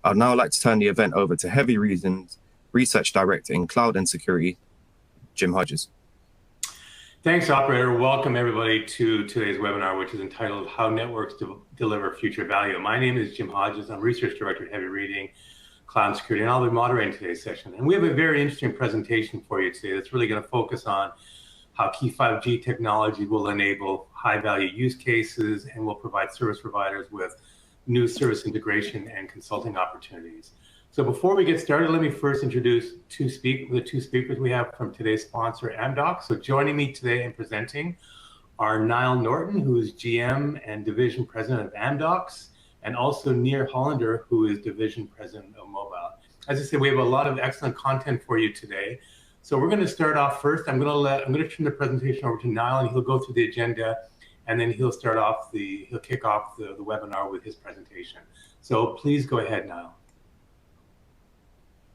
I'd now like to turn the event over to Heavy Reason's Research Director in Cloud and Security, Jim Hodges. Thanks, operator. Welcome everybody to today's webinar, which is entitled How Networks Deliver Future Value. My name is Jim Hodges. I'm Research Director at Heavy Reading, Cloud and Security, and I'll be moderating today's session. And we have a very interesting presentation for you today that's really going to focus on how key 5G technology will enable high-value use cases and will provide service providers with new service integration and consulting opportunities. So before we get started, let me first introduce the two speakers we have from today's sponsor, Amdocs. So joining me today and presenting are Niall Norton, who is GM and Division President of Amdocs, and also Nir Hollander, who is Division President of Mobile. As I said, we have a lot of excellent content for you today. So we're going to start off first. I'm going to turn the presentation over to Niall, and he'll go through the agenda, and then he'll kick off the webinar with his presentation. So please go ahead, Niall.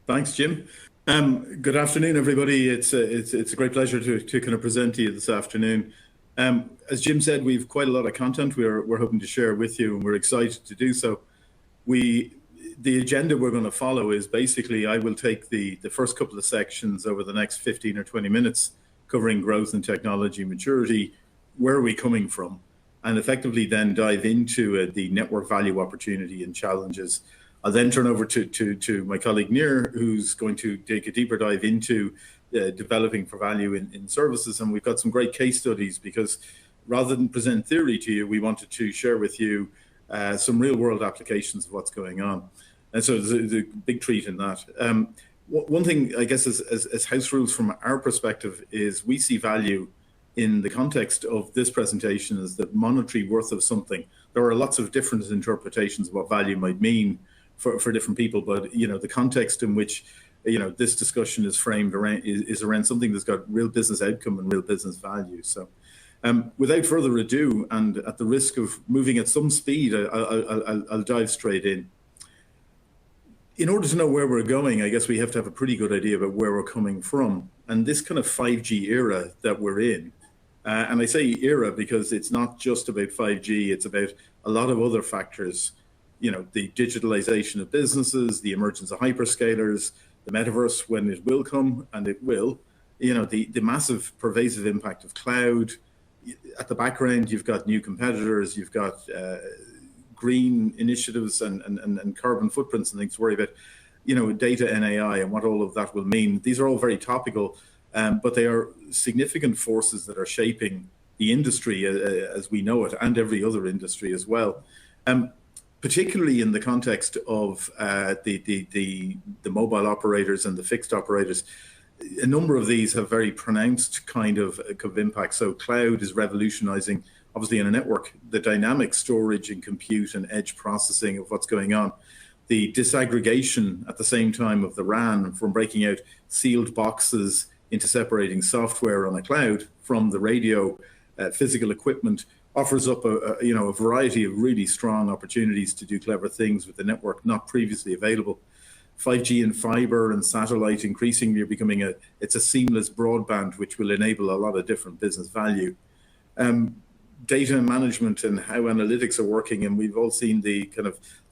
Thanks, Jim. Good afternoon, everybody. It's a great pleasure to kind of present to you this afternoon. As Jim said, we've quite a lot of content we're hoping to share with you, and we're excited to do so. The agenda we're going to follow is basically I will take the first couple of sections over the next 15 or 20 minutes, covering growth and technology maturity, where are we coming from, and effectively then dive into the network value opportunity and challenges. I'll then turn over to my colleague Nir, who's going to take a deeper dive into developing for value in services. And we've got some great case studies because rather than present theory to you, we wanted to share with you some real world applications of what's going on. And so there's a big treat in that. One thing, I guess, as house rules from our perspective is we see value in the context of this presentation is that monetary worth of something. There are lots of different interpretations of what value might mean for different people, but the context in which this discussion is framed around is around something that's got real business outcome and real business value. So without further ado, and at the risk of moving at some speed, I'll dive straight in. In order to know where we're going, I guess we have to have a pretty good idea about where we're coming from. And this kind of 5G era that we're in, and I say era because it's not just about 5G, it's about a lot of other factors. The digitalization of businesses, the emergence of hyperscalers, the metaverse when it will come, and it will, the massive pervasive impact of cloud. At the background, you've got new competitors, you've got green initiatives and carbon footprints and things to worry about, data and AI and what all of that will mean. These are all very topical, but they are significant forces that are shaping the industry as we know it, and every other industry as well. Particularly in the context of the mobile operators and the fixed operators, a number of these have very pronounced kind of impact. So cloud is revolutionizing, obviously in a network, the dynamic storage and compute and edge processing of what's going on. The disaggregation at the same time of the RAN from breaking out sealed boxes into separating software on a cloud from the radio, physical equipment, offers up a variety of really strong opportunities to do clever things with the network not previously available. 5G and fiber and satellite increasingly are becoming it's a seamless broadband, which will enable a lot of different business value. Data management and how analytics are working, and we've all seen the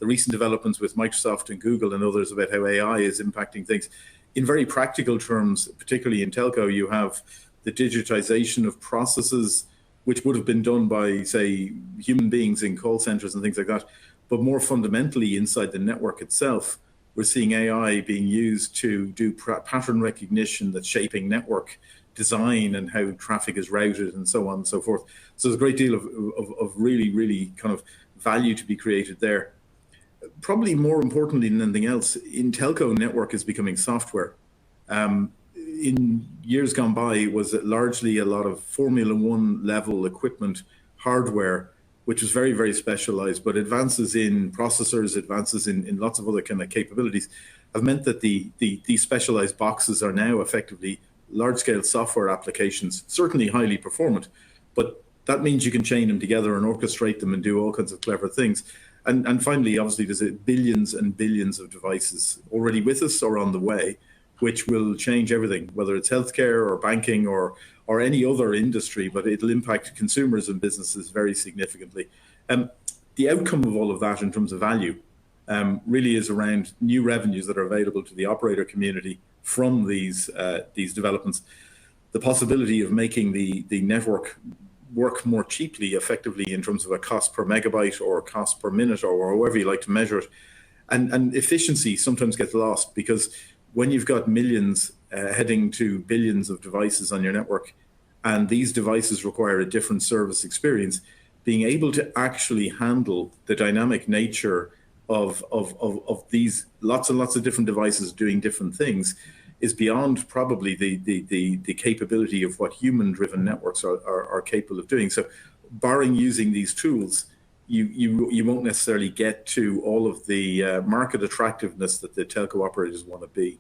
recent developments with Microsoft and Google and others about how AI is impacting things. In very practical terms, particularly in telco, you have the digitization of processes which would have been done by, say, human beings in call centers and things like that. But more fundamentally, inside the network itself, we're seeing AI being used to do pattern recognition that's shaping network design and how traffic is routed and so on and so forth. So there's a great deal of really, really kind of value to be created there. Probably more importantly than anything else, in telco, network is becoming software. In years gone by, it was largely a lot of Formula One level equipment, hardware, which was very, very specialized, but advances in processors, advances in lots of other kind of capabilities have meant that these specialized boxes are now effectively large-scale software applications, certainly highly performant, but that means you can chain them together and orchestrate them and do all kinds of clever things. And finally, obviously, there's billions and billions of devices already with us or on the way, which will change everything, whether it's healthcare or banking or any other industry, but it'll impact consumers and businesses very significantly. The outcome of all of that in terms of value really is around new revenues that are available to the operator community from these developments. The possibility of making the network work more cheaply, effectively, in terms of a cost per megabyte or cost per minute, or however you like to measure it. And efficiency sometimes gets lost, because when you've got millions heading to billions of devices on your network, and these devices require a different service experience, being able to actually handle the dynamic nature of these lots and lots of different devices doing different things is beyond probably the capability of what human-driven networks are capable of doing. So barring using these tools, you won't necessarily get to all of the market attractiveness that the telco operators want to be.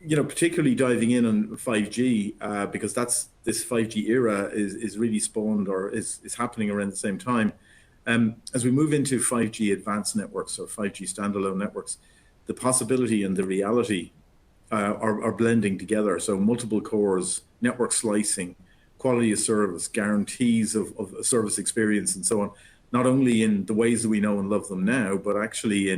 Particularly diving in on 5G, because this 5G era is really spawned, or is happening around the same time. As we move into 5G advanced networks or 5G standalone networks, the possibility and the reality are blending together. So multiple cores, network slicing, quality of service, guarantees of service experience, and so on, not only in the ways that we know and love them now, but actually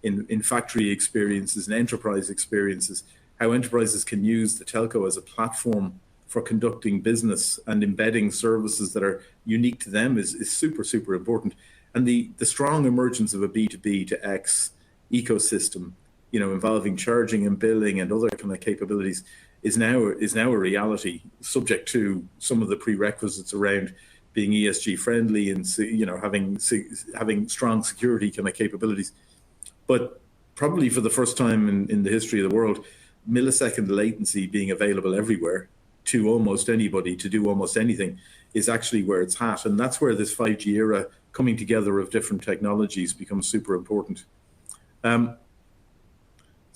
in factory experiences and enterprise experiences, how enterprises can use the telco as a platform for conducting business and embedding services that are unique to them is super, super important. And the strong emergence of a B2B to X ecosystem, involving charging and billing and other kind of capabilities, is now a reality, subject to some of the prerequisites around being ESG friendly and having strong security kind of capabilities. But probably for the first time in the history of the world, millisecond latency being available everywhere to almost anybody to do almost anything is actually where it's at. And that's where this 5G era coming together of different technologies becomes super important. In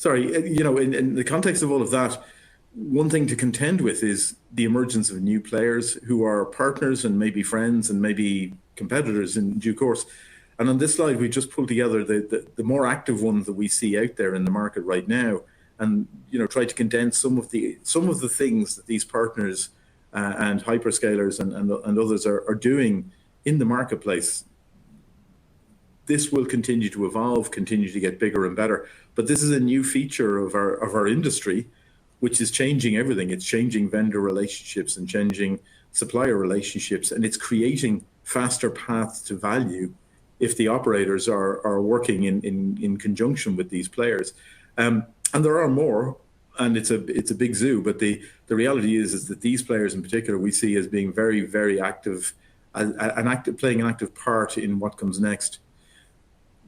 the context of all of that, one thing to contend with is the emergence of new players who are partners and maybe friends and maybe competitors in due course. And on this slide, we just pulled together the more active ones that we see out there in the market right now, and try to condense some of the things that these partners and hyperscalers and others are doing in the marketplace. This will continue to evolve, continue to get bigger and better. But this is a new feature of our industry, which is changing everything. It's changing vendor relationships and changing supplier relationships, and it's creating faster paths to value if the operators are working in conjunction with these players. And there are more, and it's a big zoo, but the reality is that these players in particular we see as being very, very active, playing an active part in what comes next.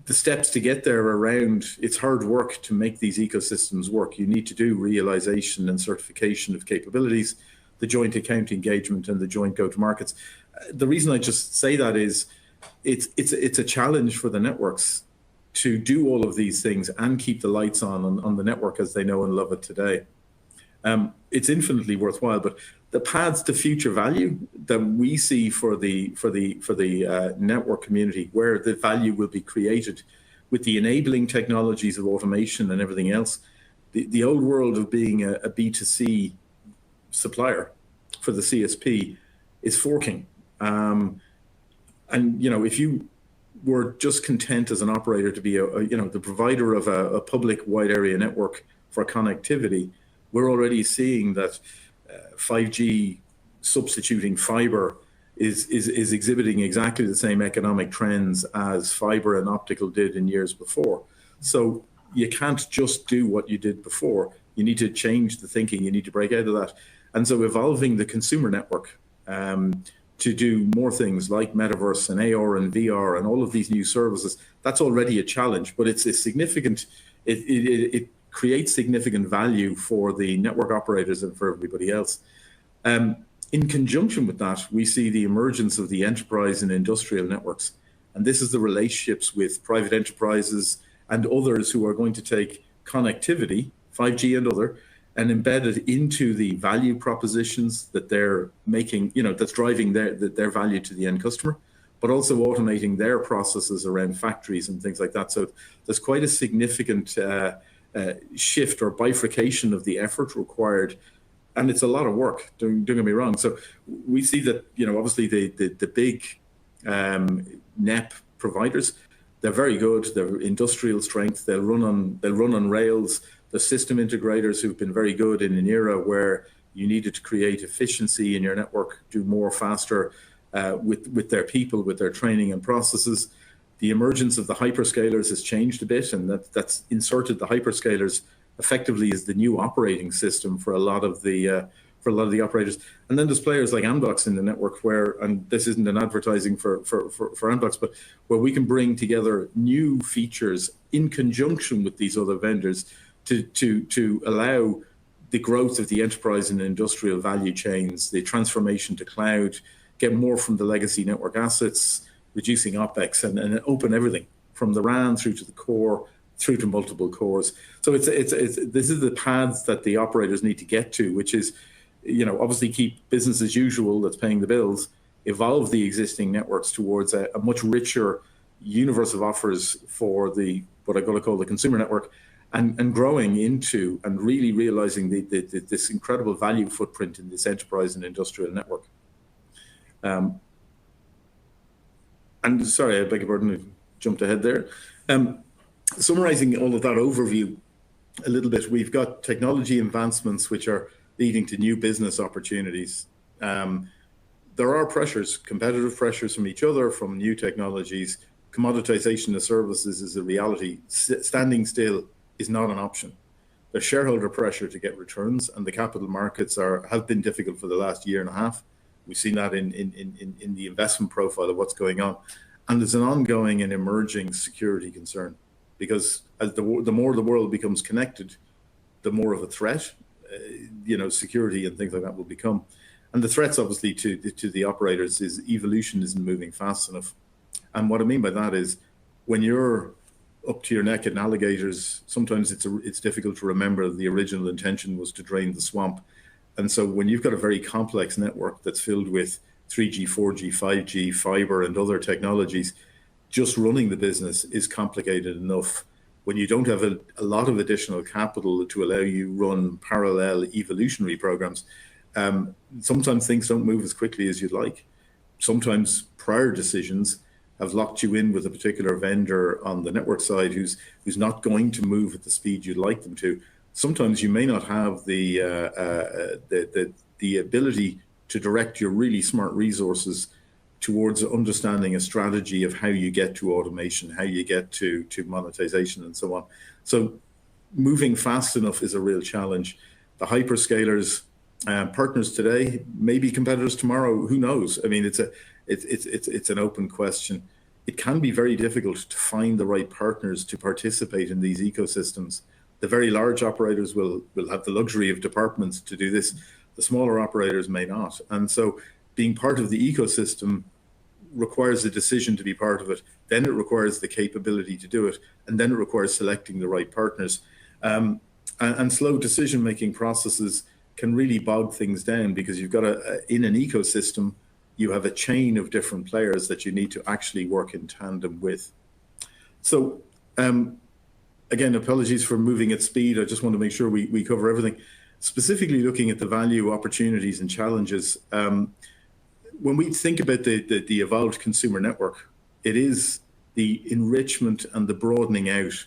The steps to get there around, it's hard work to make these ecosystems work. You need to do realization and certification of capabilities, the joint account engagement, and the joint go-to-markets. The reason I just say that is it's a challenge for the networks to do all of these things and keep the lights on the network as they know and love it today. It's infinitely worthwhile, but the paths to future value that we see for the network community, where the value will be created with the enabling technologies of automation and everything else, the old world of being a B2C supplier for the CSP is forking. And if you were just content as an operator to be the provider of a public wide area network for connectivity, we're already seeing that 5G substituting fiber is exhibiting exactly the same economic trends as fiber and optical did in years before. So you can't just do what you did before. You need to change the thinking. You need to break out of that. And so evolving the consumer network to do more things like metaverse and AR and VR and all of these new services, that's already a challenge, but it's a significant, it creates significant value for the network operators and for everybody else. In conjunction with that, we see the emergence of the enterprise and industrial networks. And this is the relationships with private enterprises and others who are going to take connectivity, 5G and other, and embed it into the value propositions that they're making, that's driving their value to the end customer, but also automating their processes around factories and things like that. So there's quite a significant shift or bifurcation of the effort required. And it's a lot of work, don't get me wrong. So we see that, obviously the big NEP providers, They're very good. They're industrial strength. They'll run on rails. The system integrators who've been very good in an era where you needed to create efficiency in your network, do more faster with their people, with their training and processes. The emergence of the hyperscalers has changed a bit, and that's inserted the hyperscalers effectively as the new operating system for a lot of the operators. And then there's players like Amdocs in the network where, and this isn't an advertising for Amdocs, but where we can bring together new features in conjunction with these other vendors to allow the growth of the enterprise and industrial value chains, the transformation to cloud, get more from the legacy network assets, reducing OpEx, and open everything from the RAN through to the core, through to multiple cores. So this is the paths that the operators need to get to, which is, obviously keep business as usual that's paying the bills, evolve the existing networks towards a much richer universe of offers for what I'm going to call the consumer network, and growing into and really realizing this incredible value footprint in this enterprise and industrial network. And sorry, I beg your pardon, I jumped ahead there. Summarizing all of that overview a little bit, we've got technology advancements which are leading to new business opportunities. There are pressures, competitive pressures from each other, from new technologies. Commoditization of services is a reality. Standing still is not an option. There's shareholder pressure to get returns, and the capital markets have been difficult for the last year and a half. We've seen that in the investment profile of what's going on. And there's an ongoing and emerging security concern, because as the more the world becomes connected, the more of a threat, security and things like that will become. And the threats, obviously, to the operators is evolution isn't moving fast enough. And what I mean by that is, when you're up to your neck in alligators, sometimes it's difficult to remember the original intention was to drain the swamp. And so when you've got a very complex network that's filled with 3G, 4G, 5G, fiber, and other technologies, just running the business is complicated enough. When you don't have a lot of additional capital to allow you run parallel evolutionary programs, sometimes things don't move as quickly as you'd like. Sometimes prior decisions have locked you in with a particular vendor on the network side who's not going to move at the speed you'd like them to. Sometimes you may not have the ability to direct your really smart resources towards understanding a strategy of how you get to automation, how you get to monetization, and so on. So moving fast enough is a real challenge. The hyperscalers, partners today, maybe competitors tomorrow. Who knows? I mean, it's an open question. It can be very difficult to find the right partners to participate in these ecosystems. The very large operators will have the luxury of departments to do this. The smaller operators may not. And so being part of the ecosystem requires a decision to be part of it. Then it requires the capability to do it. And then it requires selecting the right partners. And slow decision-making processes can really bog things down, because you've got in an ecosystem, you have a chain of different players that you need to actually work in tandem with. So, again, apologies for moving at speed. I just want to make sure we cover everything. Specifically looking at the value, opportunities, and challenges, when we think about the evolved consumer network, it is the enrichment and the broadening out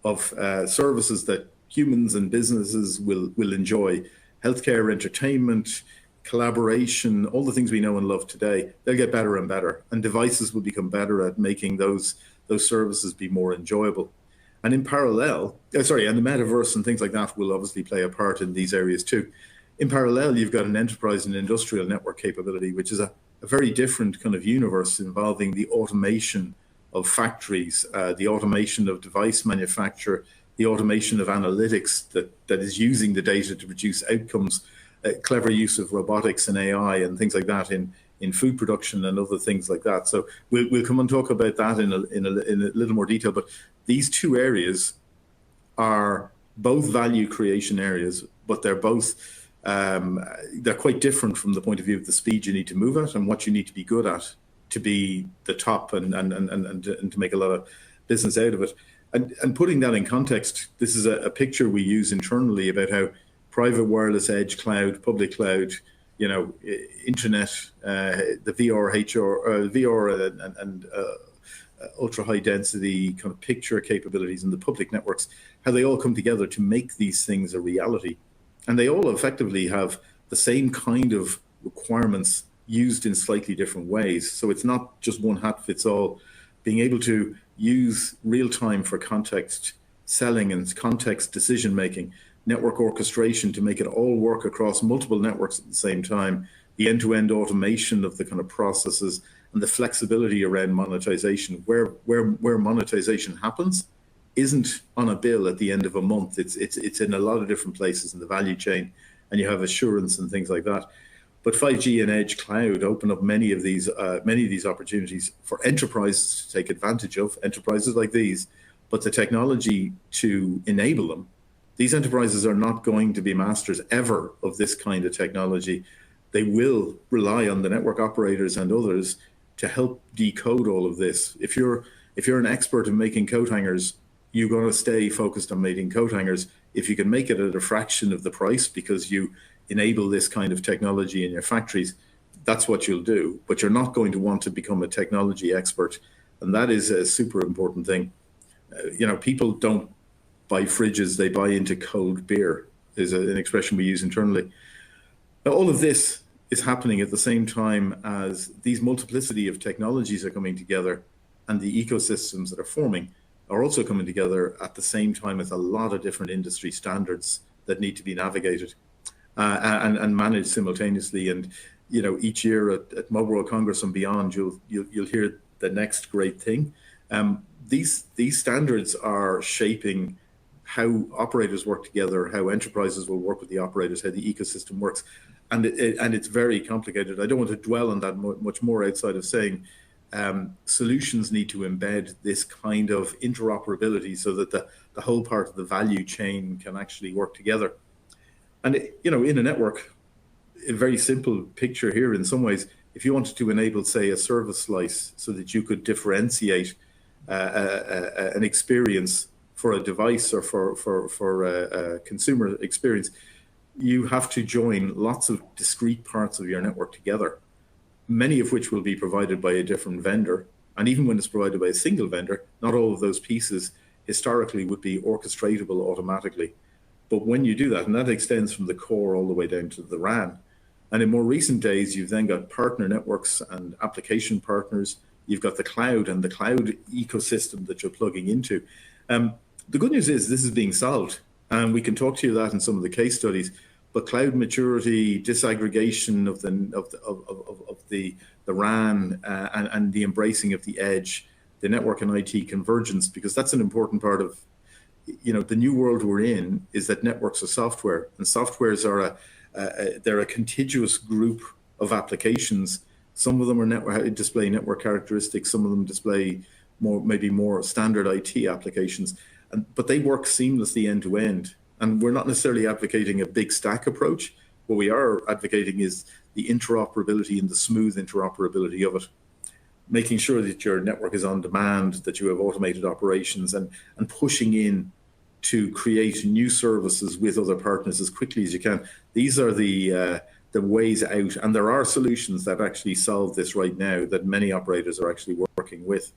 of services that humans and businesses will enjoy. Healthcare, entertainment, collaboration, all the things we know and love today, they'll get better and better. And devices will become better at making those services be more enjoyable. And in parallel, and the metaverse and things like that will obviously play a part in these areas too. In parallel, you've got an enterprise and industrial network capability, which is a very different kind of universe involving the automation of factories, the automation of device manufacture, the automation of analytics that is using the data to produce outcomes, clever use of robotics and AI and things like that in food production and other things like that. So we'll come and talk about that in a little more detail. But these two areas are both value creation areas, but they're both they're quite different from the point of view of the speed you need to move at and what you need to be good at to be the top and to make a lot of business out of it. And putting that in context, this is a picture we use internally about how private wireless edge cloud, public cloud, internet, the VR ultra high density kind of picture capabilities in the public networks, how they all come together to make these things a reality. And they all effectively have the same kind of requirements used in slightly different ways. So it's not just one hat fits all. Being able to use real time for context selling and context decision making, network orchestration to make it all work across multiple networks at the same time, the end-to-end automation of the kind of processes, and the flexibility around monetization, where monetization happens isn't on a bill at the end of a month. It's in a lot of different places in the value chain, and you have assurance and things like that. But 5G and edge cloud open up many of these opportunities for enterprises to take advantage of, enterprises like these, but the technology to enable them. These enterprises are not going to be masters ever of this kind of technology. They will rely on the network operators and others to help decode all of this. If you're an expert in making coat hangers, you're going to stay focused on making coat hangers. If you can make it at a fraction of the price because you enable this kind of technology in your factories, that's what you'll do. But you're not going to want to become a technology expert. And that is a super important thing. People don't buy fridges, they buy into cold beer, is an expression we use internally. Now, all of this is happening at the same time as these multiplicity of technologies are coming together, and the ecosystems that are forming are also coming together at the same time as a lot of different industry standards that need to be navigated and managed simultaneously. And each year at Mobile World Congress and beyond, you'll hear the next great thing. These standards are shaping how operators work together, how enterprises will work with the operators, how the ecosystem works. And it's very complicated. I don't want to dwell on that much more outside of saying solutions need to embed this kind of interoperability so that the whole part of the value chain can actually work together. And, in a network, a very simple picture here in some ways, if you wanted to enable, say, a service slice so that you could differentiate an experience for a device or for a consumer experience, you have to join lots of discrete parts of your network together, many of which will be provided by a different vendor. And even when it's provided by a single vendor, not all of those pieces historically would be orchestratable automatically. But when you do that, and that extends from the core all the way down to the RAN, and in more recent days, you've then got partner networks and application partners. You've got the cloud and the cloud ecosystem that you're plugging into. The good news is this is being solved, and we can talk to you that in some of the case studies. But cloud maturity, disaggregation of the RAN, and the embracing of the edge, the network and IT convergence, because that's an important part of the new world we're in, is that networks are software, and softwares are they're a contiguous group of applications. Some of them are display network characteristics, some of them display maybe more standard IT applications, but they work seamlessly end to end. And we're not necessarily advocating a big stack approach. What we are advocating is the interoperability and the smooth interoperability of it, making sure that your network is on demand, that you have automated operations, and pushing in to create new services with other partners as quickly as you can. These are the ways out, and there are solutions that actually solve this right now that many operators are actually working with.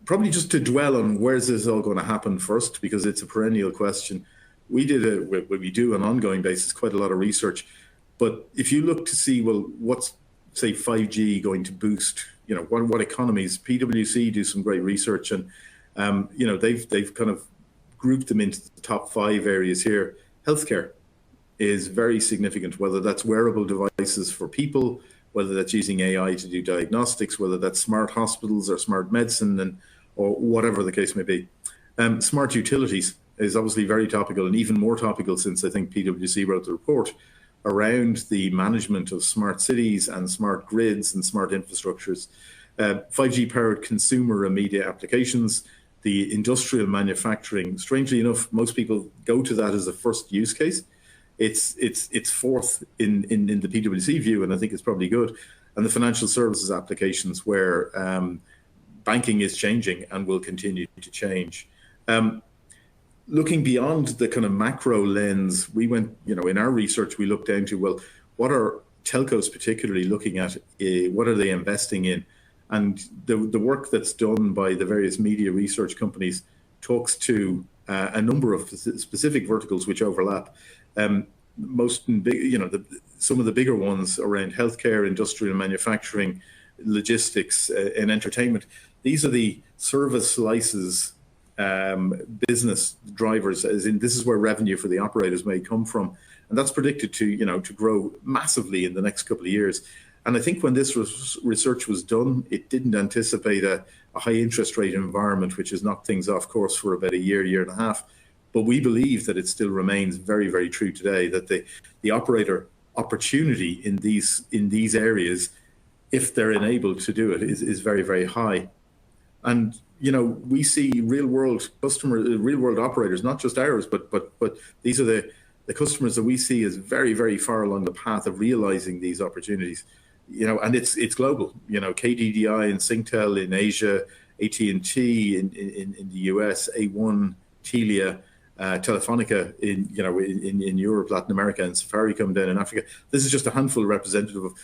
Probably just to dwell on where's this all going to happen first, because it's a perennial question. We do on an ongoing basis quite a lot of research, but if you look to see, well, what's, say, 5G going to boost, what economies, PwC do some great research, and they've kind of grouped them into the top 5 areas here. Healthcare is very significant, whether that's wearable devices for people, whether that's using AI to do diagnostics, whether that's smart hospitals or smart medicine, or whatever the case may be. Smart utilities is obviously very topical, and even more topical since I think PwC wrote the report around the management of smart cities and smart grids and smart infrastructures. 5G powered consumer and media applications, the industrial manufacturing. Strangely enough, most people go to that as a first use case. It's fourth in the PwC view, and I think it's probably good. And the financial services applications, where banking is changing and will continue to change. Looking beyond the kind of macro lens, we went, in our research, we looked down to, well, what are telcos particularly looking at? What are they investing in? And the work that's done by the various media research companies talks to a number of specific verticals which overlap. Some of the bigger ones around healthcare, industrial manufacturing, logistics, and entertainment. These are the service slices business drivers, as in this is where revenue for the operators may come from, and that's predicted to grow massively in the next couple of years. And I think when this research was done, it didn't anticipate a high interest rate environment, which has knocked things off course for about a year and a half. But we believe that it still remains very, very true today, that the operator opportunity in these areas, if they're enabled to do it, is very, very high. And we see real world operators, not just ours, but these are the customers that we see as very, very far along the path of realizing these opportunities. And it's global. KDDI and Singtel in Asia, AT&T in the US, A1, Telia, Telefonica in Europe, Latin America, and Safaricom down in Africa. This is just a handful representative of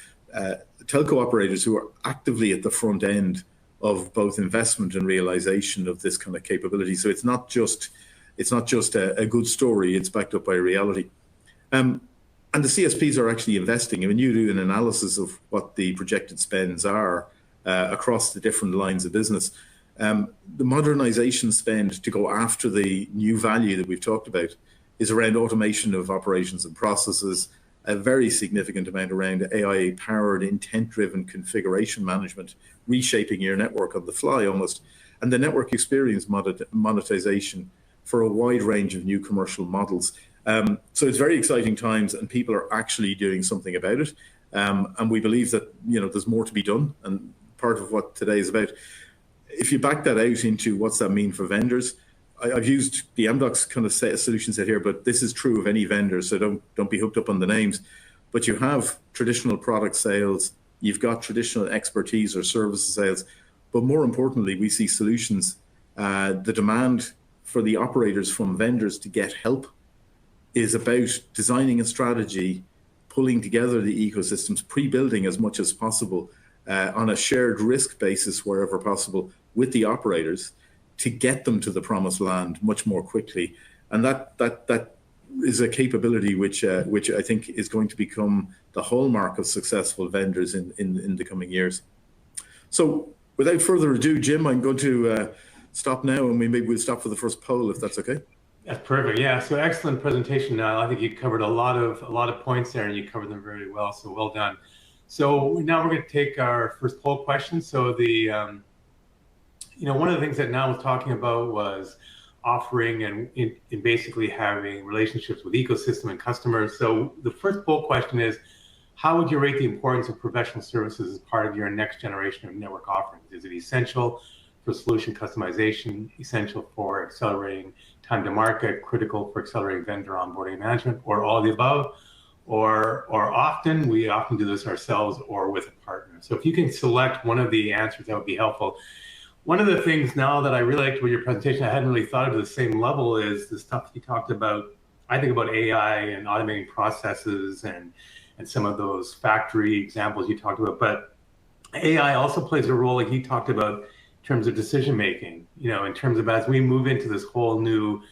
telco operators who are actively at the front end of both investment and realization of this kind of capability. So it's not just a good story; it's backed up by reality. And the CSPs are actually investing. When you do an analysis of what the projected spends are across the different lines of business, the modernization spend to go after the new value that we've talked about is around automation of operations and processes, a very significant amount around AI-powered, intent-driven configuration management, reshaping your network on the fly almost, and the network experience monetization for a wide range of new commercial models. So it's very exciting times, and people are actually doing something about it. And we believe that there's more to be done, and part of what today is about. If you back that out into what's that mean for vendors, I've used the Amdocs kind of solution set here, but this is true of any vendor, so don't be hooked up on the names. But you have traditional product sales, you've got traditional expertise or services sales, but more importantly, we see solutions. The demand for the operators from vendors to get help is about designing a strategy, pulling together the ecosystems, pre-building as much as possible on a shared risk basis wherever possible with the operators to get them to the promised land much more quickly. And that is a capability which I think is going to become the hallmark of successful vendors in the coming years. So without further ado, Jim, I'm going to stop now, and maybe we'll stop for the first poll, if that's okay. That's perfect. Yeah. So excellent presentation, Niall. I think you covered a lot of points there, and you covered them very well. So well done. So now we're going to take our first poll question. So the one of the things that Niall was talking about was offering and in basically having relationships with ecosystem and customers. So the first poll question is, how would you rate the importance of professional services as part of your next generation of network offerings? Is it essential for solution customization, essential for accelerating time to market, critical for accelerating vendor onboarding management, or all of the above? Or we often do this ourselves or with a partner. So if you can select one of the answers, that would be helpful. One of the things now that I really liked with your presentation, I hadn't really thought of at the same level, is the stuff you talked about. I think about AI and automating processes and some of those factory examples you talked about. But AI also plays a role, like you talked about, in terms of decision making. In terms of as we move into this whole new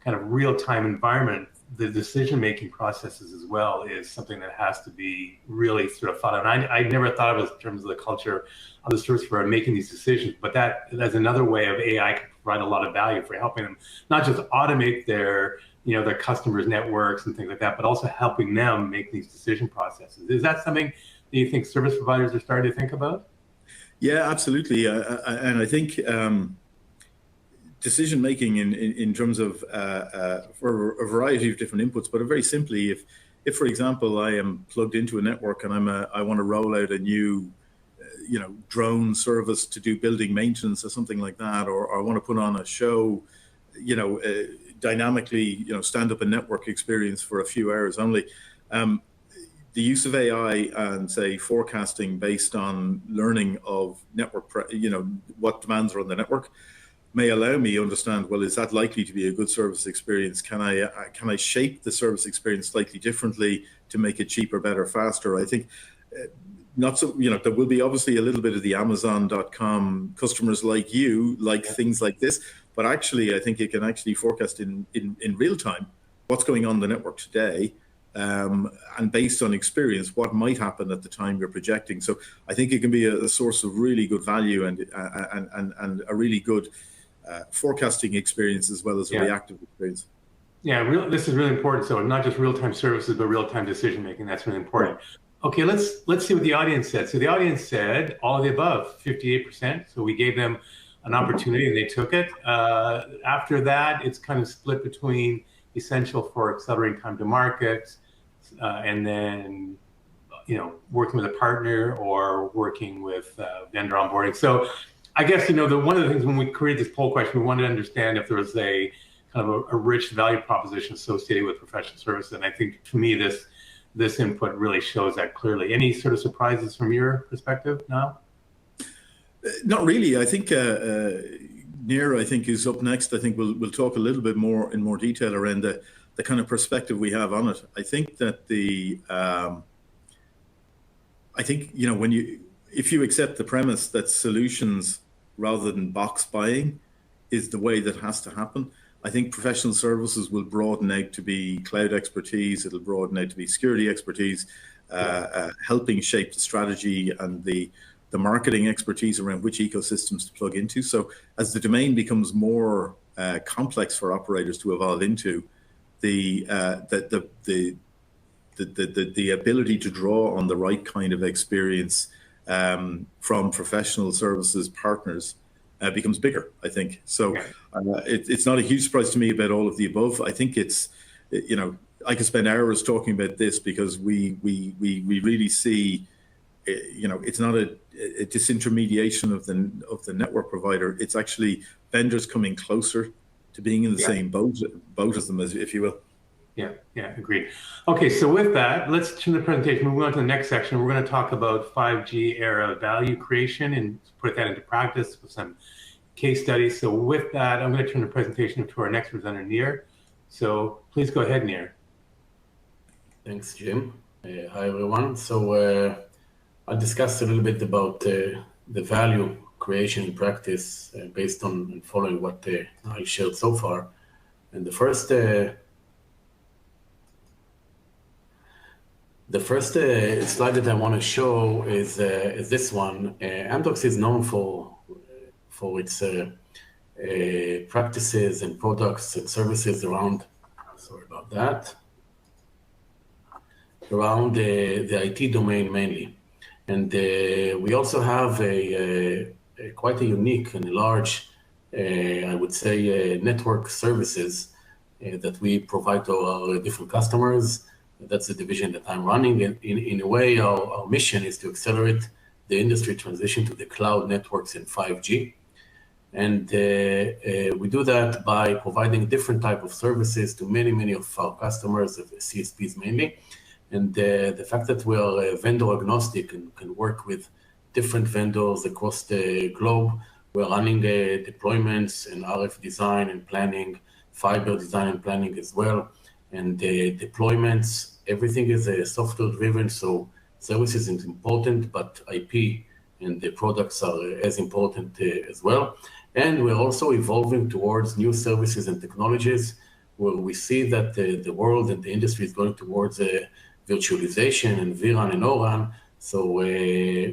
kind of real-time environment, the decision-making processes as well is something that has to be really sort of thought of. And I never thought of it in terms of the culture of the service provider making these decisions, but that's another way of AI can provide a lot of value for helping them not just automate their customers' networks and things like that, but also helping them make these decision processes. Is that something that you think service providers are starting to think about? Yeah, absolutely. And I think decision making in terms of for a variety of different inputs, but very simply, if for example I am plugged into a network and I want to roll out a new drone service to do building maintenance or something like that, or I want to put on a show, dynamically stand up a network experience for a few hours only. The use of AI and say forecasting based on learning of network, what demands are on the network, may allow me to understand, well, is that likely to be a good service experience? Can I shape the service experience slightly differently to make it cheaper, better, faster? I think not so, there will be obviously a little bit of the Amazon.com customers like you, like things like this, but actually I think it can actually forecast in real time what's going on the network today, and based on experience, what might happen at the time you're projecting. So I think it can be a source of really good value and a really good forecasting experience as well as a reactive experience. Yeah, this is really important. So not just real-time services, but real-time decision-making. That's really important. Right. Okay, let's see what the audience said. So the audience said all of the above, 58%. So we gave them an opportunity and they took it. After that, it's kind of split between essential for accelerating time to market, and then working with a partner or working with vendor onboarding. So I guess one of the things when we created this poll question, we wanted to understand if there was a kind of a rich value proposition associated with professional services. And I think to me this input really shows that clearly. Any sort of surprises from your perspective now? Not really. I think Nir, I think, is up next. I think we'll talk a little bit more in more detail around the kind of perspective we have on it. I think that if you accept the premise that solutions rather than box buying is the way that has to happen, I think professional services will broaden out to be cloud expertise. It'll broaden out to be security expertise, helping shape the strategy and the marketing expertise around which ecosystems to plug into. So as the domain becomes more complex for operators to evolve into, the ability to draw on the right kind of experience from professional services partners becomes bigger, I think. So it's not a huge surprise to me about all of the above. I think it's, I could spend hours talking about this because we really see, it's not a disintermediation of the network provider. It's actually vendors coming closer to being in the same boat as them, if you will. Yeah, agreed. Okay, so with that, let's turn the presentation, move on to the next section. We're going to talk about 5G era value creation and put that into practice with some case studies. So with that, I'm going to turn the presentation to our next presenter, Nir. So please go ahead, Nir. Thanks, Jim. Hi, everyone. So I'll discuss a little bit about the value creation in practice based on and following what I shared so far. And the first slide that I want to show is this one. Amdocs is known for its practices and products and services around, around the IT domain mainly. And we also have quite a unique and large, I would say, network services that we provide to our different customers. That's the division that I'm running. And in a way, our mission is to accelerate the industry transition to the cloud networks and 5G. And we do that by providing different type of services to many of our customers, CSPs mainly. And the fact that we are vendor agnostic and can work with different vendors across the globe. We're running deployments and RF design and planning, fiber design and planning as well. And deployments, everything is software driven, so services is important, but IP and the products are as important as well. And we're also evolving towards new services and technologies where we see that the world and the industry is going towards virtualization and vRAN and ORAN. So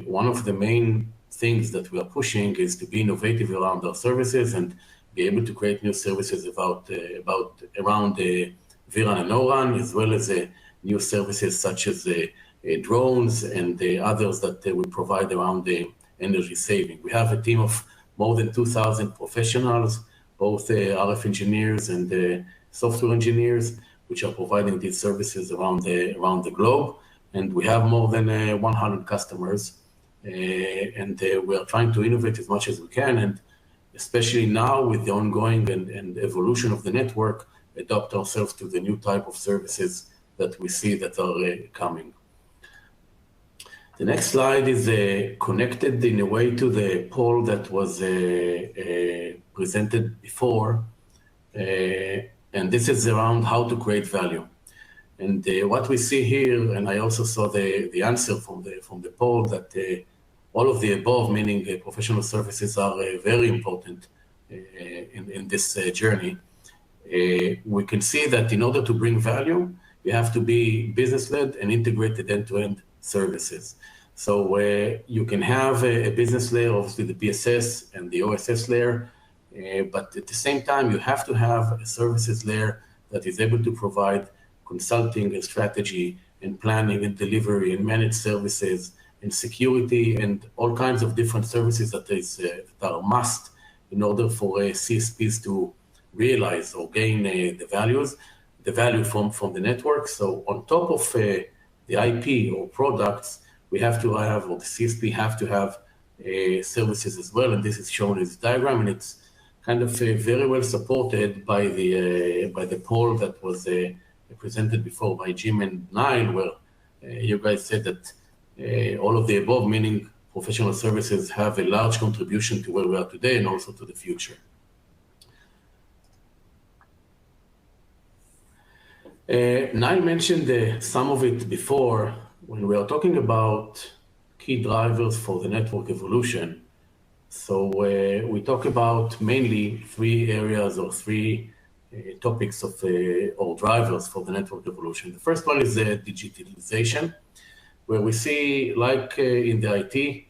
one of the main things that we are pushing is to be innovative around our services and be able to create new services around vRAN and ORAN, as well as new services such as drones and the others that we provide around the energy saving. We have a team of more than 2,000 professionals, both RF engineers and software engineers, which are providing these services around the globe. And we have more than 100 customers. And we are trying to innovate as much as we can. And especially now with the ongoing and evolution of the network, adapt ourselves to the new type of services that we see that are coming. The next slide is connected in a way to the poll that was presented before. And this is around how to create value. And what we see here, and I also saw the answer from the poll, that all of the above, meaning professional services, are very important in this journey. We can see that in order to bring value, you have to be business-led and integrated end-to-end services. So you can have a business layer, obviously the BSS and the OSS layer, but at the same time, you have to have a services layer that is able to provide consulting and strategy and planning and delivery and managed services and security and all kinds of different services that are a must in order for CSPs to realize or gain the value from the network. So on top of the IP or products, we have to have, or the CSP have to have services as well. And this is shown in this diagram, and it's kind of very well supported by the poll that was presented before by Jim and Niall, where you guys said that all of the above, meaning professional services, have a large contribution to where we are today and also to the future. Niall mentioned some of it before. When we are talking about key drivers for the network evolution, so we talk about mainly three areas or three topics of or drivers for the network evolution. The first one is digitalization, where we see, like in the IT,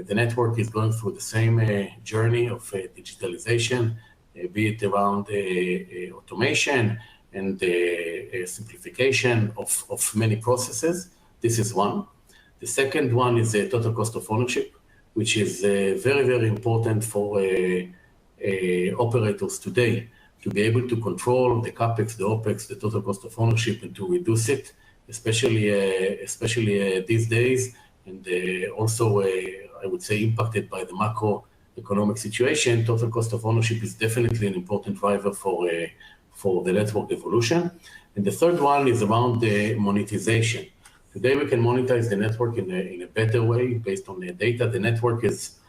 the network is going through the same journey of digitalization, be it around automation and simplification of many processes. This is one. The second one is the total cost of ownership, which is very, very important for operators today to be able to control the CapEx, the OpEx, the total cost of ownership, and to reduce it, especially these days, and also I would say impacted by the macroeconomic situation. Total cost of ownership is definitely an important driver for the network evolution. And the third one is around the monetization. Today we can monetize the network in a better way based on the data. The network is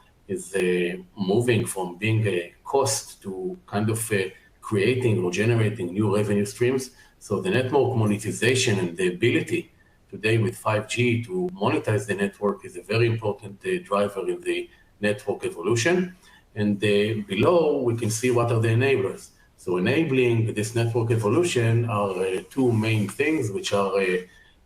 moving from being a cost to kind of creating or generating new revenue streams. So the network monetization and the ability today with 5G to monetize the network is a very important driver in the network evolution. And below we can see what are the enablers. So enabling this network evolution are two main things, which are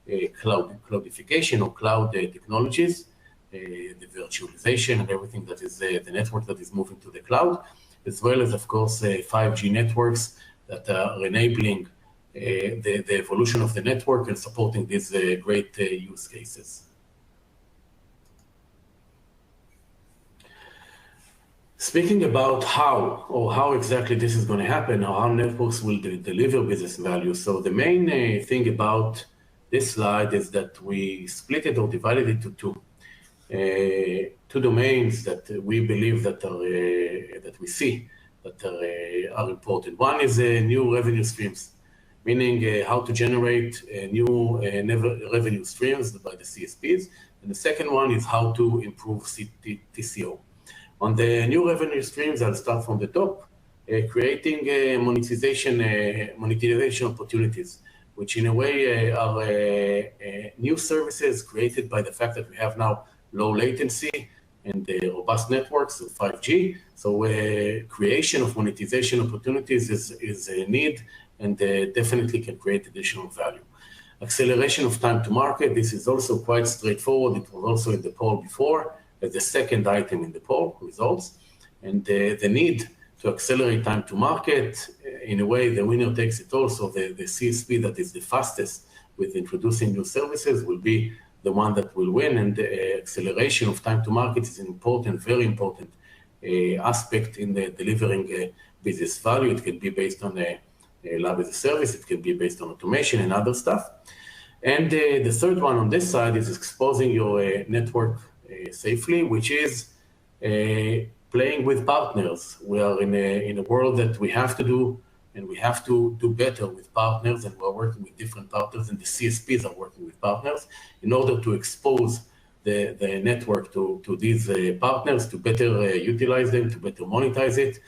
cloudification or cloud technologies, the virtualization and everything that is the network that is moving to the cloud, as well as, of course, 5G networks that are enabling the evolution of the network and supporting these great use cases. Speaking about how exactly this is going to happen, or how networks will deliver business value. So the main thing about this slide is that we split it or divided it to two domains that we believe that we see that are important. One is new revenue streams, meaning how to generate new revenue streams by the CSPs. And the second one is how to improve TCO. On the new revenue streams, I'll start from the top, creating monetization opportunities, which in a way are new services created by the fact that we have now low latency and robust networks of 5G. So creation of monetization opportunities is a need and definitely can create additional value. Acceleration of time to market, this is also quite straightforward. It was also in the poll before, as the second item in the poll results. And the need to accelerate time to market, in a way, the winner takes it all. So the CSP that is the fastest with introducing new services will be the one that will win. And the acceleration of time to market is an important, very important aspect in the delivering business value. It can be based on a lab as a service. It can be based on automation and other stuff. And the third one on this side is exposing your network safely, which is playing with partners. We are in a world that we have to do, and we have to do better with partners, and we're working with different partners, and the CSPs are working with partners in order to expose the network to these partners, to better utilize them, to better monetize it.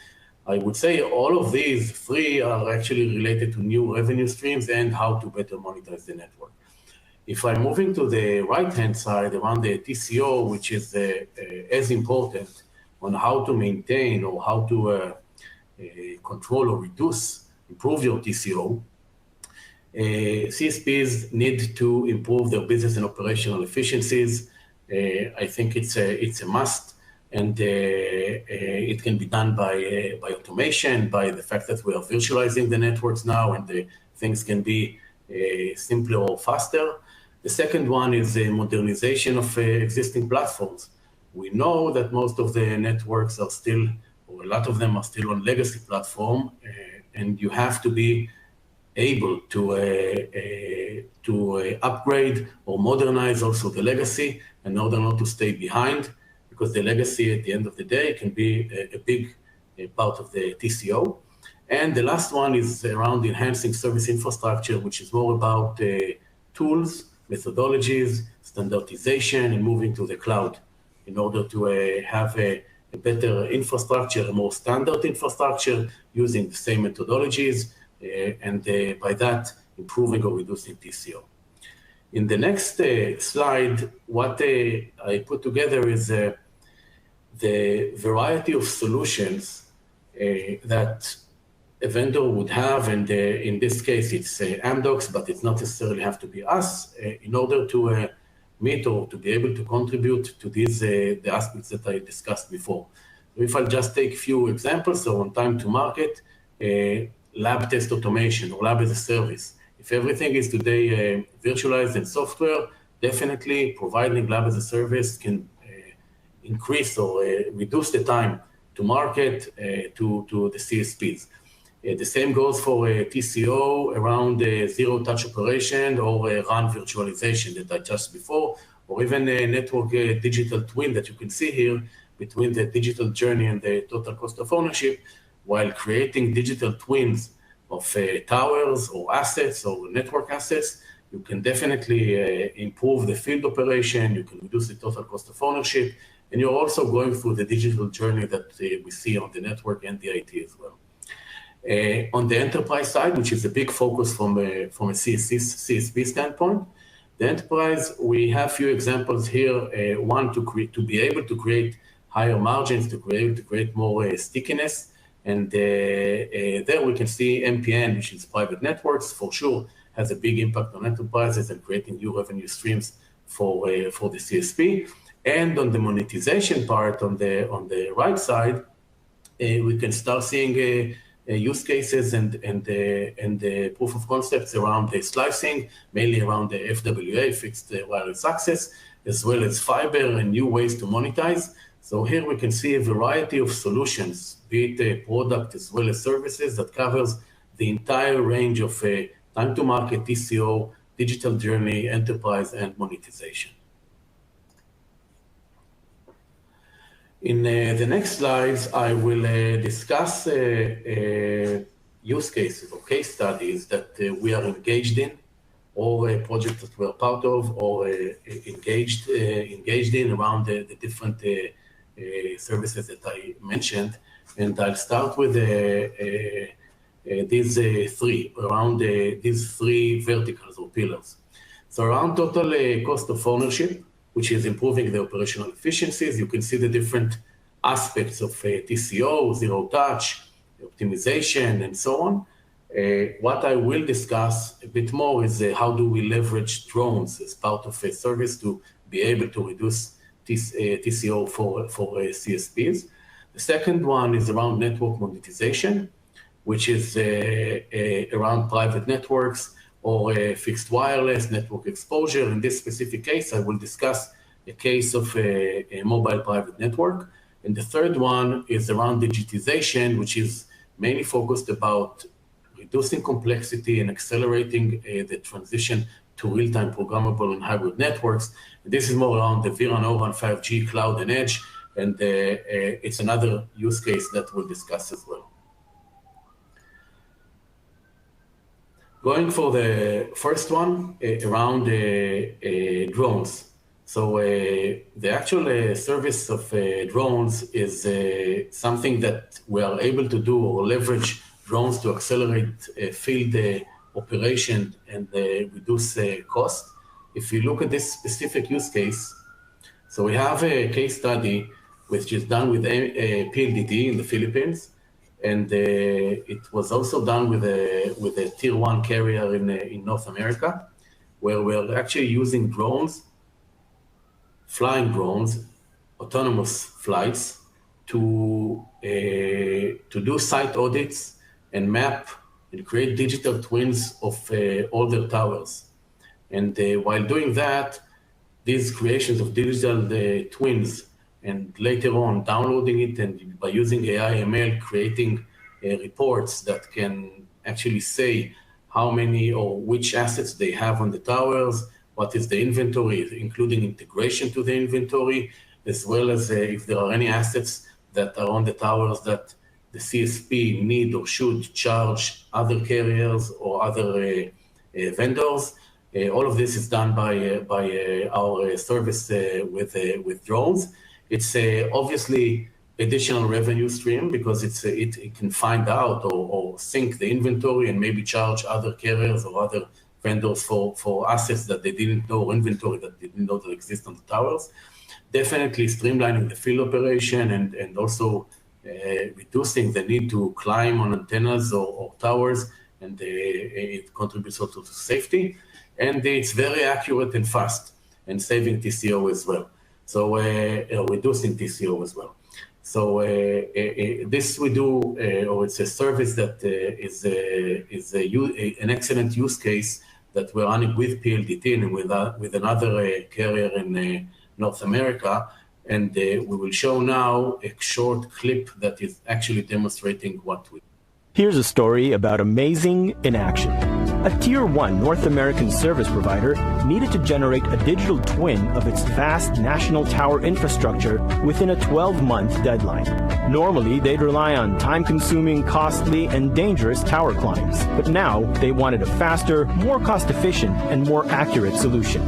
I would say all of these three are actually related to new revenue streams and how to better monetize the network. If I'm moving to the right-hand side around the TCO, which is as important on how to maintain or how to control or improve your TCO, CSPs need to improve their business and operational efficiencies. I think it's a must, and it can be done by automation, by the fact that we are virtualizing the networks now, and the things can be simpler or faster. The second one is the modernization of existing platforms. We know that most of the networks are still, or a lot of them are still on legacy platform, and you have to be able to upgrade or modernize also the legacy in order not to stay behind, because the legacy at the end of the day can be a big part of the TCO. And the last one is around enhancing service infrastructure, which is more about tools, methodologies, standardization, and moving to the cloud in order to have a better infrastructure, a more standard infrastructure using the same methodologies, and by that, improving or reducing TCO. In the next slide, what I put together is the variety of solutions that a vendor would have, and in this case, it's Amdocs, but it not necessarily have to be us, in order to meet or to be able to contribute to these the aspects that I discussed before. So if I'll just take a few examples, so on time to market, lab test automation or lab as a service. If everything is today virtualized in software, definitely providing lab as a service can increase or reduce the time to market to the CSPs. The same goes for TCO around zero-touch operation or run virtualization that I just before, or even a network digital twin that you can see here between the digital journey and the total cost of ownership, while creating digital twins of towers or assets or network assets. You can definitely improve the field operation, you can reduce the total cost of ownership, and you're also going through the digital journey that we see on the network and the IT as well. On the enterprise side, which is a big focus from a CSP standpoint, the enterprise, we have few examples here. One, to be able to create higher margins, to be able to create more stickiness. And there we can see MPN, which is private networks, for sure, has a big impact on enterprises and creating new revenue streams for the CSP. And on the monetization part, on the right side, we can start seeing use cases and proof of concepts around the slicing, mainly around the FWA, fixed wireless access, as well as fiber and new ways to monetize. So here we can see a variety of solutions, be it a product as well as services that covers the entire range of time to market, TCO, digital journey, enterprise, and monetization. In the next slides, I will discuss use cases or case studies that we are engaged in, or a project that we are part of, or engaged in around the different services that I mentioned. And I'll start with these three verticals or pillars. So around total cost of ownership, which is improving the operational efficiencies. You can see the different aspects of TCO, zero touch, optimization, and so on. What I will discuss a bit more is how do we leverage drones as part of a service to be able to reduce TCO for CSPs. The second one is around network monetization, which is around private networks or fixed wireless network exposure. In this specific case, I will discuss a case of a mobile private network. And the third one is around digitization, which is mainly focused about reducing complexity and accelerating the transition to real-time programmable and hybrid networks. And this is more around the vRAN, O-RAN, 5G, cloud, and edge. And it's another use case that we'll discuss as well. Going for the first one, around drones. So the actual service of drones is something that we are able to do or leverage drones to accelerate field operation and reduce cost. If you look at this specific use case, so we have a case study which is done with PLDT in the Philippines, and it was also done with a tier 1 carrier in North America, where we're actually using drones, flying drones, autonomous flights, to do site audits and map and create digital twins of all their towers. And while doing that, these creations of digital twins, and later on downloading it and by using AI ML, creating reports that can actually say how many or which assets they have on the towers, what is the inventory, including integration to the inventory, as well as if there are any assets that are on the towers that the CSP need or should charge other carriers or other vendors. All of this is done by our service with drones. It's obviously additional revenue stream because it can find out or sync the inventory and maybe charge other carriers or other vendors for assets that they didn't know, or inventory that they didn't know that exist on the towers. Definitely streamlining the field operation and also reducing the need to climb on antennas or towers, and it contributes also to safety. And it's very accurate and fast, and saving TCO as well. So reducing TCO as well. So this we do, or it's a service that is an excellent use case that we're running with PLDT and with another carrier in North America. And we will show now a short clip that is actually demonstrating what we do. Here's a story about amazing in action. A Tier 1 North American service provider needed to generate a digital twin of its vast national tower infrastructure within a 12-month deadline. Normally, they'd rely on time-consuming, costly, and dangerous tower climbs, but now they wanted a faster, more cost-efficient, and more accurate solution.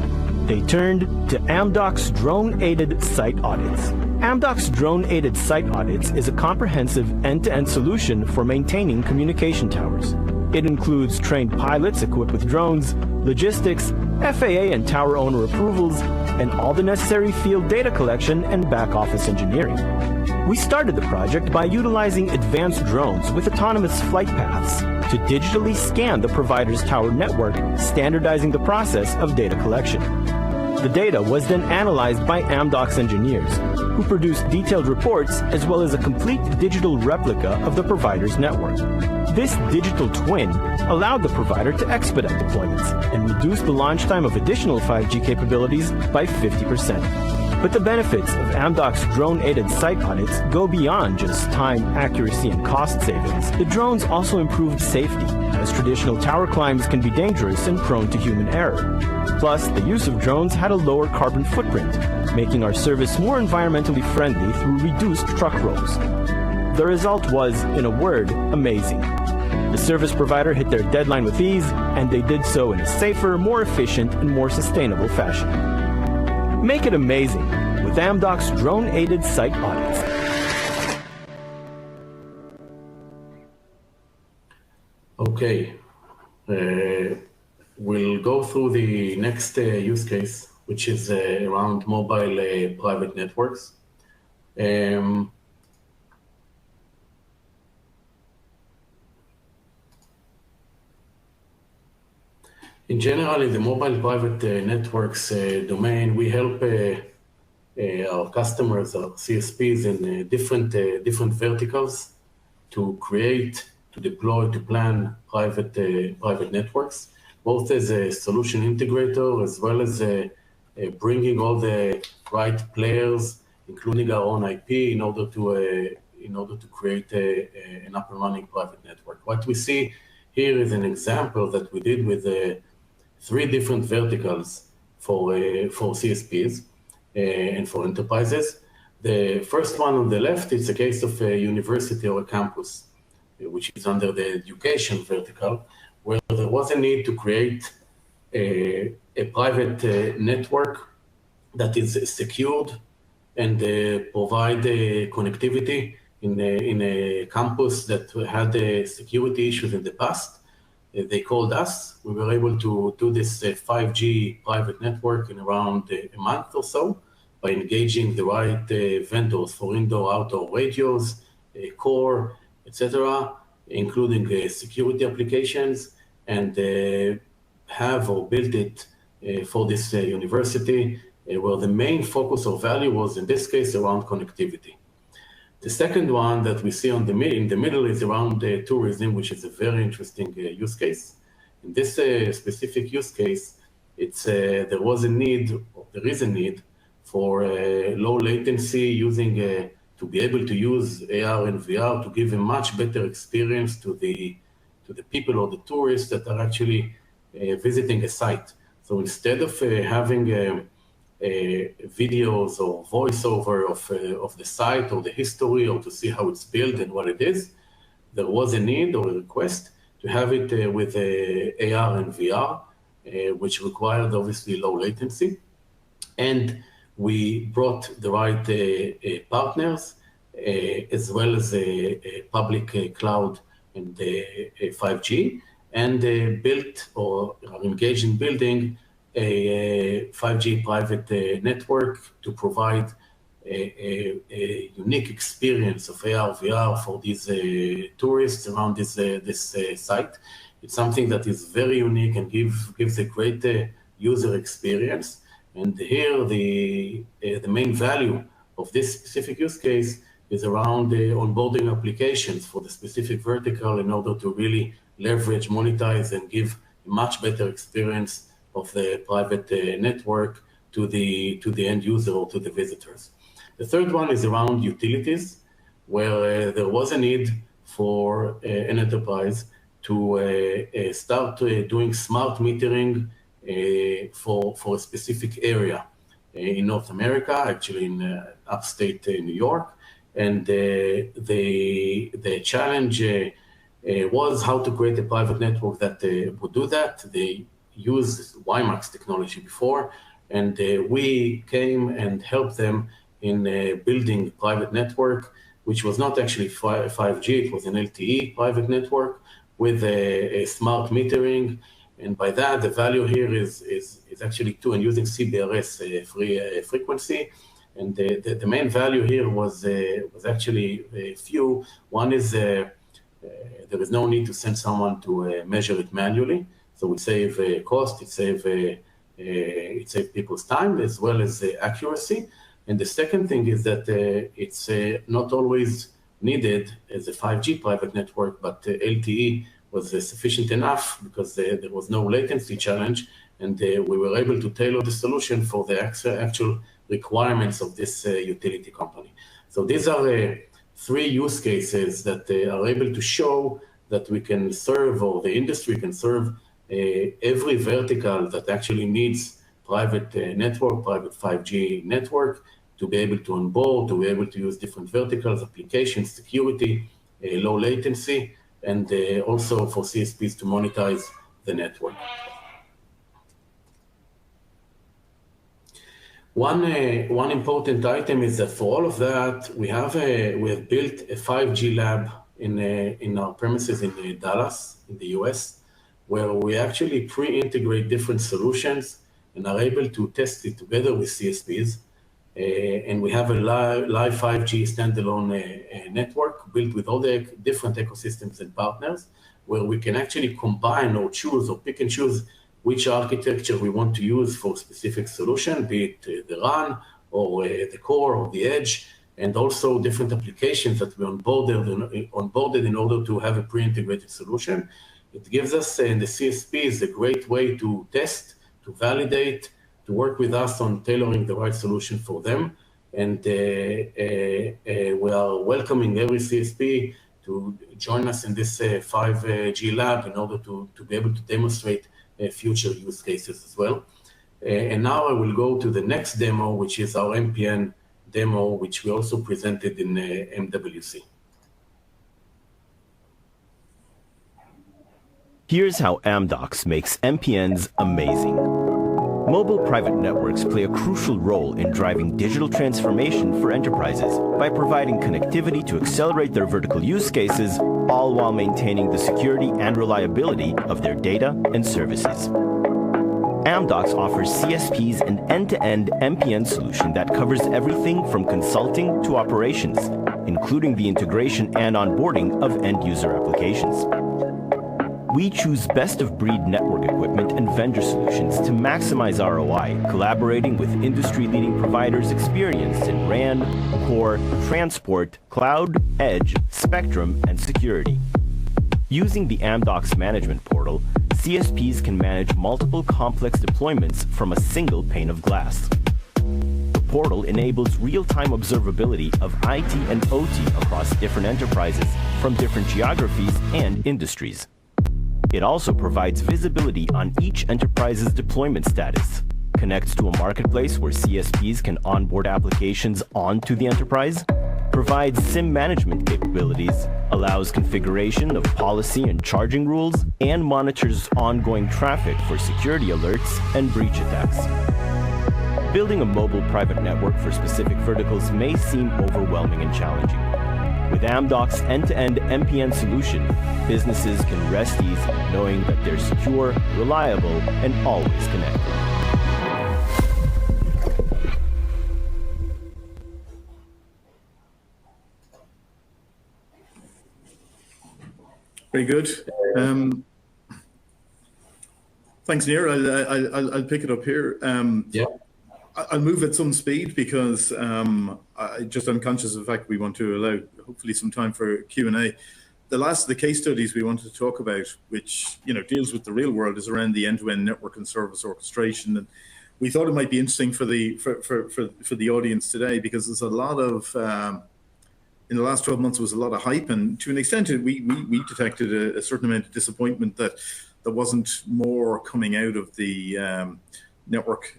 They turned to Amdocs Drone-Aided Site Audits. Amdocs Drone-Aided Site Audits is a comprehensive end-to-end solution for maintaining communication towers. It includes trained pilots equipped with drones, logistics, FAA and tower owner approvals, and all the necessary field data collection and back-office engineering. We started the project by utilizing advanced drones with autonomous flight paths to digitally scan the provider's tower network, standardizing the process of data collection. The data was then analyzed by Amdocs engineers, who produced detailed reports as well as a complete digital replica of the provider's network. This digital twin allowed the provider to expedite deployments and reduce the launch time of additional 5G capabilities by 50%. But the benefits of Amdocs drone-aided site audits go beyond just time, accuracy, and cost savings. The drones also improved safety, as traditional tower climbs can be dangerous and prone to human error. Plus, the use of drones had a lower carbon footprint, making our service more environmentally friendly through reduced truck rolls. The result was, in a word, amazing. The service provider hit their deadline with ease, and they did so in a safer, more efficient, and more sustainable fashion. Make it amazing with Amdocs drone-aided site audits. Okay, we'll go through the next use case, which is around mobile private networks. In general, in the mobile private networks domain, we help our customers, our CSPs in different verticals to create, to deploy, to plan private networks, both as a solution integrator as well as bringing all the right players, including our own IP, in order to create an up and running private network. What we see here is an example that we did with 3 different verticals for CSPs and for enterprises. The first one on the left is a case of a university or a campus, which is under the education vertical, where there was a need to create a private network that is secured and provide connectivity in a campus that had security issues in the past. They called us. We were able to do this 5G private network in around a month or so by engaging the right vendors for indoor-outdoor radios, core, etc., including security applications, and have or build it for this university, where the main focus or value was, in this case, around connectivity. The second one that we see in the middle is around tourism, which is a very interesting use case. In this specific use case, there is a need for low latency using to be able to use AR and VR to give a much better experience to the people or the tourists that are actually visiting a site. So instead of having videos or voiceover of the site or the history or to see how it's built and what it is, there was a need or a request to have it with AR and VR, which required obviously low latency. And we brought the right partners, as well as public cloud and 5G, and built or are engaged in building a 5G private network to provide a unique experience of AR, VR for these tourists around this site. It's something that is very unique and gives a great user experience. And here, the main value of this specific use case is around the onboarding applications for the specific vertical in order to really leverage, monetize, and give a much better experience of the private network to the end user or to the visitors. The third one is around utilities, where there was a need for an enterprise to start doing smart metering for a specific area in North America, actually in upstate New York. And the challenge was how to create a private network that would do that. They used WiMAX technology before, and we came and helped them in building private network, which was not actually 5G, it was an LTE private network with a smart metering. And by that, the value here is actually two, and using CBRS free frequency. And the main value here was actually a few. One is there is no need to send someone to measure it manually. So it save cost, it save people's time as well as accuracy. And the second thing is that it's not always needed as a 5G private network, but LTE was sufficient enough because there was no latency challenge, and we were able to tailor the solution for the actual requirements of this utility company. So these are three use cases that are able to show that we can serve, or the industry can serve, every vertical that actually needs private network, private 5G network, to be able to onboard, to be able to use different verticals, applications, security, low latency, and also for CSPs to monetize the network. One important item is that for all of that, we have built a 5G lab in our premises in Dallas, in the US, where we actually pre-integrate different solutions and are able to test it together with CSPs. And we have a live 5G standalone network built with all the different ecosystems and partners, where we can actually combine or choose or pick and choose which architecture we want to use for a specific solution, be it the RAN or the core or the edge, and also different applications that we onboarded in order to have a pre-integrated solution. It gives us and the CSPs a great way to test, to validate, to work with us on tailoring the right solution for them. And we are welcoming every CSP to join us in this 5G lab in order to be able to demonstrate future use cases as well. And now I will go to the next demo, which is our MPN demo, which we also presented in MWC. Here's how Amdocs makes MPNs amazing. Mobile private networks play a crucial role in driving digital transformation for enterprises by providing connectivity to accelerate their vertical use cases, all while maintaining the security and reliability of their data and services. Amdocs offers CSPs an end-to-end MPN solution that covers everything from consulting to operations, including the integration and onboarding of end-user applications. We choose best-of-breed network equipment and vendor solutions to maximize ROI, collaborating with industry-leading providers experienced in RAN, core, transport, cloud, edge, spectrum, and security. Using the Amdocs management portal, CSPs can manage multiple complex deployments from a single pane of glass. The portal enables real-time observability of IT and OT across different enterprises from different geographies and industries. It also provides visibility on each enterprise's deployment status, connects to a marketplace where CSPs can onboard applications onto the enterprise, provides SIM management capabilities, allows configuration of policy and charging rules, and monitors ongoing traffic for security alerts and breach attacks. Building a mobile private network for specific verticals may seem overwhelming and challenging. With Amdocs' end-to-end MPN solution, businesses can rest easy knowing that they're secure, reliable, and always connected. Very good. Thanks, Nir. I'll pick it up here. I'll move at some speed because I'm conscious of the fact we want to allow hopefully some time for Q&A. The last of the case studies we wanted to talk about, which deals with the real world, is around the end-to-end network and service orchestration. And we thought it might be interesting for the audience today because there's a lot of in the last 12 months there was a lot of hype, and to an extent we detected a certain amount of disappointment that there wasn't more coming out of the network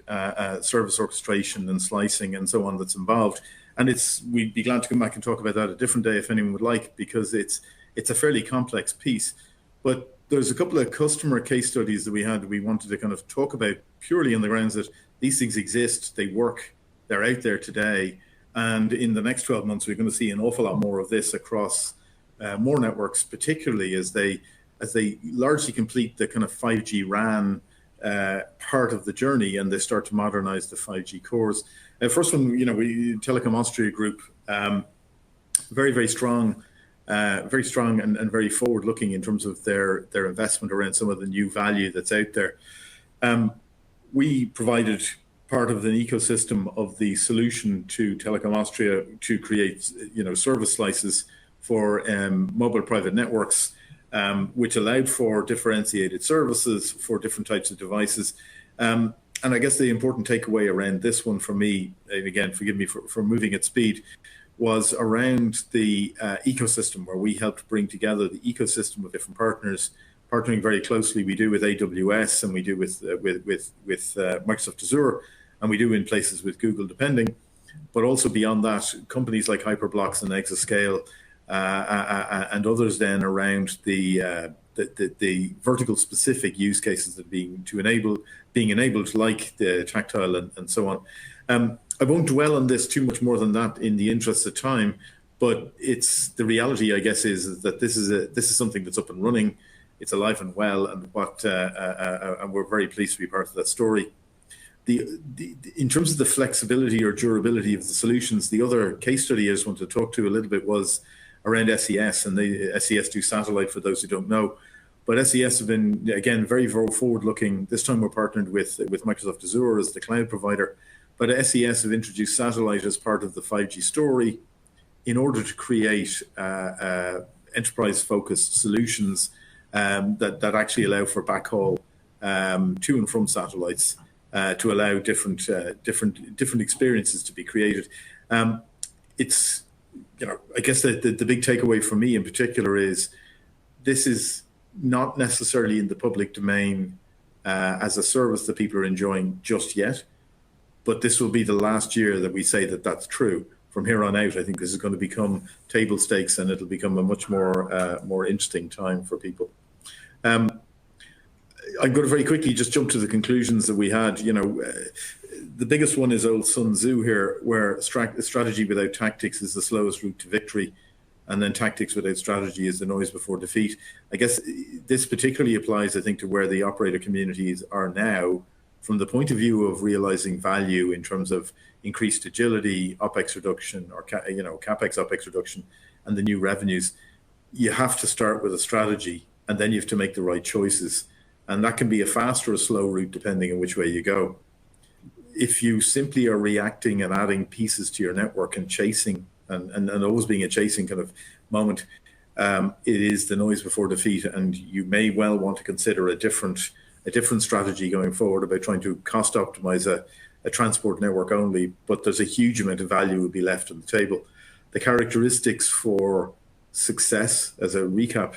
service orchestration and slicing and so on that's involved. And we'd be glad to come back and talk about that a different day if anyone would like, because it's a fairly complex piece. But there's a couple of customer case studies that we wanted to kind of talk about purely on the grounds that these things exist, they work, they're out there today. And in the next 12 months, we're going to see an awful lot more of this across more networks, particularly as they largely complete the kind of 5G RAN part of the journey and they start to modernize the 5G cores. First one, Telecom Austria Group, very, very strong and very forward-looking in terms of their investment around some of the new value that's out there. We provided part of an ecosystem of the solution to Telecom Austria to create, service slices for mobile private networks, which allowed for differentiated services for different types of devices. And I guess the important takeaway around this one for me, and again, forgive me for moving at speed, was around the ecosystem where we helped bring together the ecosystem of different partners, partnering very closely. We do with AWS and we do with Microsoft Azure, and we do in places with Google, depending. But also beyond that, companies like Hyperblocks and Exascale and others then around the vertical specific use cases that being enabled, like the tactile and so on. I won't dwell on this too much more than that in the interest of time, but it's the reality, I guess, is that this is something that's up and running. It's alive and well, and and we're very pleased to be part of that story. In terms of the flexibility or durability of the solutions, the other case study I just wanted to talk to a little bit was around SES, and SES do satellite for those who don't know. But SES have been, again, very, very forward-looking. This time we're partnered with Microsoft Azure as the cloud provider. But SES have introduced satellite as part of the 5G story in order to create enterprise-focused solutions that actually allow for backhaul to and from satellites to allow different experiences to be created. It's, I guess the big takeaway for me in particular is this is not necessarily in the public domain as a service that people are enjoying just yet. But this will be the last year that we say that that's true. From here on out, I think this is going to become table stakes, and it'll become a much more interesting time for people. I'm going to very quickly just jump to the conclusions that we had. The biggest one is old Sun Tzu here, where strategy without tactics is the slowest route to victory. And then tactics without strategy is the noise before defeat. I guess this particularly applies, I think, to where the operator communities are now from the point of view of realizing value in terms of increased agility, OPEX reduction, or CAPEX OPEX reduction, and the new revenues. You have to start with a strategy, and then you have to make the right choices. And that can be a fast or a slow route depending on which way you go. If you simply are reacting and adding pieces to your network and chasing, and always being a chasing kind of moment, it is the noise before defeat, and you may well want to consider a different strategy going forward about trying to cost optimize a transport network only, but there's a huge amount of value will be left on the table. The characteristics for success, as a recap,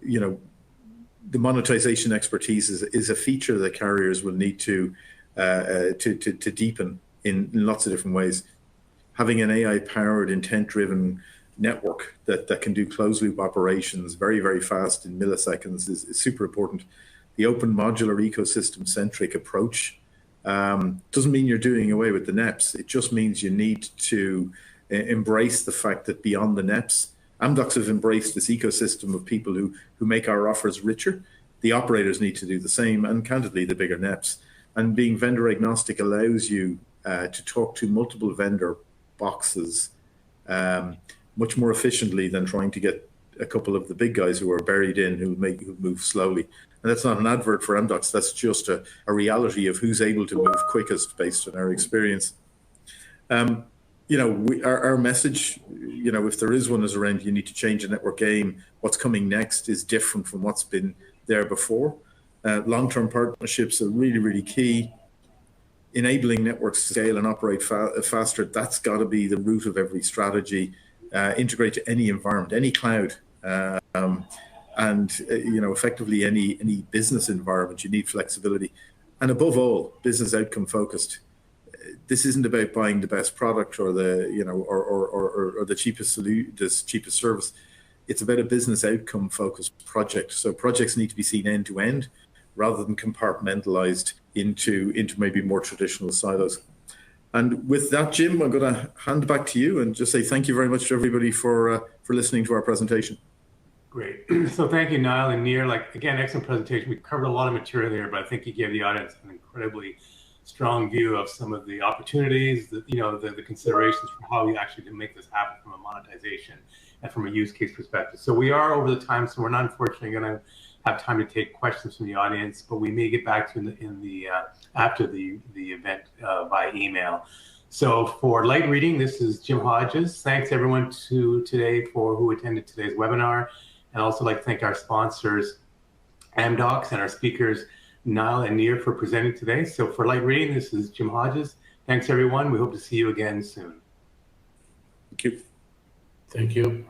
the monetization expertise is a feature that carriers will need to deepen in lots of different ways. Having an AI-powered, intent-driven network that can do closed-loop operations very, very fast in milliseconds is super important. The open modular ecosystem-centric approach doesn't mean you're doing away with the NEPs. It just means you need to embrace the fact that beyond the NEPs, Amdocs have embraced this ecosystem of people who make our offers richer. The operators need to do the same, and candidly, the bigger NEPs. And being vendor agnostic allows you to talk to multiple vendor boxes much more efficiently than trying to get a couple of the big guys who are buried in who move slowly. And that's not an advert for Amdocs. That's just a reality of who's able to move quickest based on our experience. Our message, if there is one, is around you need to change the network game. What's coming next is different from what's been there before. Long-term partnerships are really, really key. Enabling networks to scale and operate faster, that's got to be the root of every strategy. Integrate to any environment, any cloud, and effectively any business environment. You need flexibility, and above all, business outcome focused. This isn't about buying the best product or the cheapest service. It's about a business outcome focused project. So projects need to be seen end to end, rather than compartmentalized into maybe more traditional silos. And with that, Jim, I'm going to hand back to you and just say thank you very much to everybody for listening to our presentation. Great. So thank you, Niall and Nir. Again, excellent presentation. We covered a lot of material there, but I think you gave the audience an incredibly strong view of some of the opportunities, the considerations for how we actually can make this happen from a monetization and from a use case perspective. So we are over the time, so we're not unfortunately going to have time to take questions from the audience, but we may get back to you after the event by email. So for light reading, this is Jim Hodges. Thanks everyone today who attended today's webinar. And I'd also like to thank our sponsors, Amdocs, and our speakers, Niall and Nir, for presenting today. So for light reading, this is Jim Hodges. Thanks everyone. We hope to see you again soon. Thank you. Thank you.